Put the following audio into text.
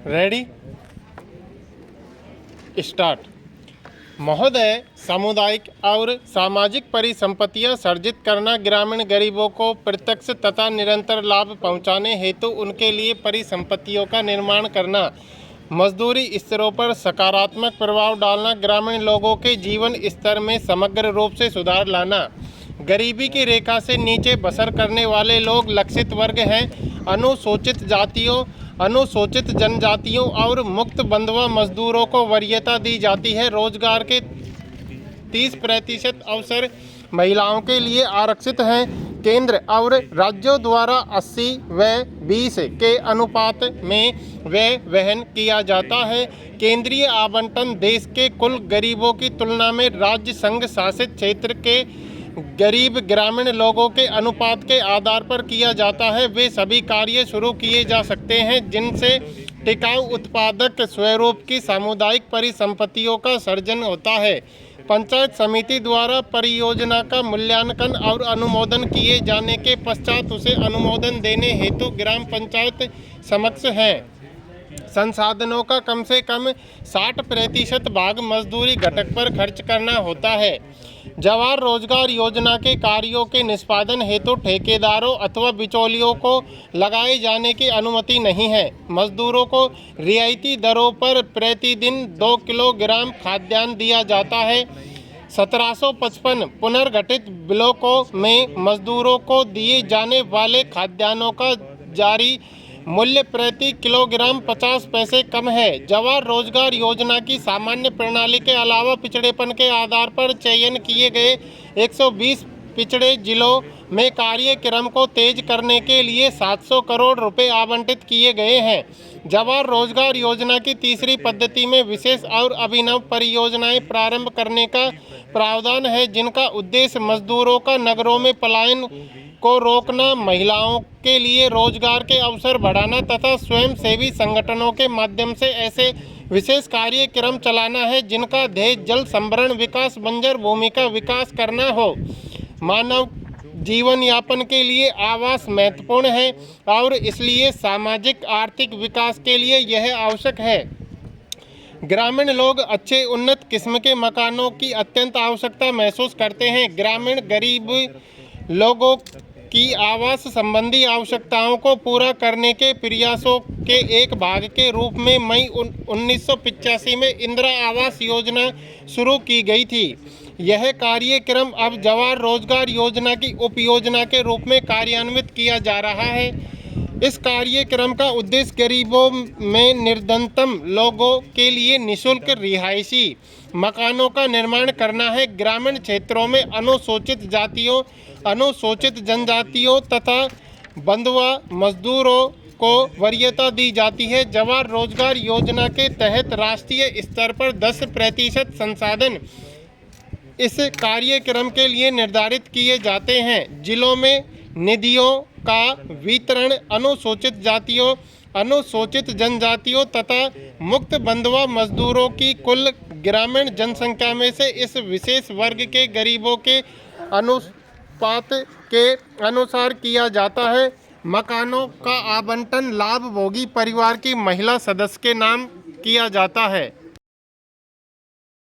Ready start. महोदय, सामुदायिक और सामाजिक परिसंपत्तियां सर्जित करना ग्रामीण गरीबों को प्रत्यक्ष तथा निरंतर लाभ पहुंचाने हेतु उनके लिए परिसंपत्तियों का निर्माण करना, मजदूरी स्तरों पर सकारात्मक प्रभाव डालना, ग्रामीण लोगों के जीवन स्तर में समग्र रूप से सुधार लाना। गरीबी की रेखा से नीचे बसर करने वाले लोग लक्षित वर्ग हैं। अनुसूचित जातियों, अनुसूचित जनजातियों और मुक्त बंधुआ मजदूरों को वरीयता दी जाती है। रोजगार के 30% अवसर महिलाओं के लिए आरक्षित हैं। केंद्र और राज्यों द्वारा 80 व 20 के अनुपात में व्यय वहन किया जाता है। केंद्रीय आवंटन देश के कुल गरीबों की तुलना में राज्य संघ शासित क्षेत्र के गरीब ग्रामीण लोगों के अनुपात के आधार पर किया जाता है। वे सभी कार्य शुरू किए जा सकते हैं जिनसे टिकाऊ उत्पादक स्वरूप की सामुदायिक परिसंपत्तियों का सर्जन होता है। पंचायत समिति द्वारा परियोजना का मूल्यांकन और अनुमोदन किए जाने के पश्चात उसे अनुमोदन देने हेतु ग्राम पंचायत समक्ष है। संसाधनों का कम से कम 60% भाग मजदूरी घटक पर खर्च करना होता है। जवाहर रोजगार योजना के कार्यों के निष्पादन हेतु ठेकेदारों अथवा बिचौलियों को लगाए जाने की अनुमति नहीं है। मजदूरों को रियायती दरों पर प्रतिदिन 2 किलोग्राम खाद्यान्न दिया जाता है। 1755 पुनर्गठित ब्लॉकों में मजदूरों को दिए जाने वाले खाद्यान्नों का जारी मूल्य प्रति किलोग्राम 50 पैसे कम है। जवाहर रोजगार योजना की सामान्य प्रणाली के अलावा पिछड़ेपन के आधार पर चयन किए गए 120 पिछड़े जिलों में कार्यक्रम को तेज करने के लिए 700 करोड़ रुपए आवंटित किए गए हैं। जवाहर रोजगार योजना की तीसरी पद्धति में विशेष और अभिनव परियोजनाएं प्रारंभ करने का प्रावधान है, जिनका उद्देश्य मजदूरों का नगरों में पलायन को रोकना, महिलाओं के लिए रोजगार के अवसर बढ़ाना तथा स्वयंसेवी संगठनों के माध्यम से ऐसे विशेष कार्यक्रम चलाना है जिनका ध्येय जल संभरण विकास, बंजर भूमि का विकास करना हो। मानव जीवन यापन के लिए आवास महत्वपूर्ण है और इसलिए सामाजिक आर्थिक विकास के लिए यह आवश्यक है। ग्रामीण लोग अच्छे उन्नत किस्म के मकानों की अत्यंत आवश्यकता महसूस करते हैं। ग्रामीण गरीब लोगों की आवास संबंधी आवश्यकताओं को पूरा करने के प्रयासों के एक भाग के रूप में मई 1985 में इंदिरा आवास योजना शुरू की गई थी। यह कार्यक्रम अब जवाहर रोजगार योजना की उपयोजना के रूप में कार्यान्वित किया जा रहा है। इस कार्यक्रम का उद्देश्य गरीबों में निर्धनतम लोगों के लिए निःशुल्क रिहायशी मकानों का निर्माण करना है। ग्रामीण क्षेत्रों में अनुसूचित जातियों, अनुसूचित जनजातियों तथा बंधुआ मजदूरों को वरीयता दी जाती है। जवाहर रोजगार योजना के तहत राष्ट्रीय स्तर पर 10% संसाधन इस कार्यक्रम के लिए निर्धारित किए जाते हैं। जिलों में निधियों का वितरण अनुसूचित जातियों, अनुसूचित जनजातियों तथा मुक्त बंधुआ मजदूरों की कुल ग्रामीण जनसंख्या में से इस विशेष वर्ग के गरीबों के अनुपात के अनुसार किया जाता है। मकानों का आवंटन लाभ भोगी परिवार की महिला सदस्य के नाम किया जाता है।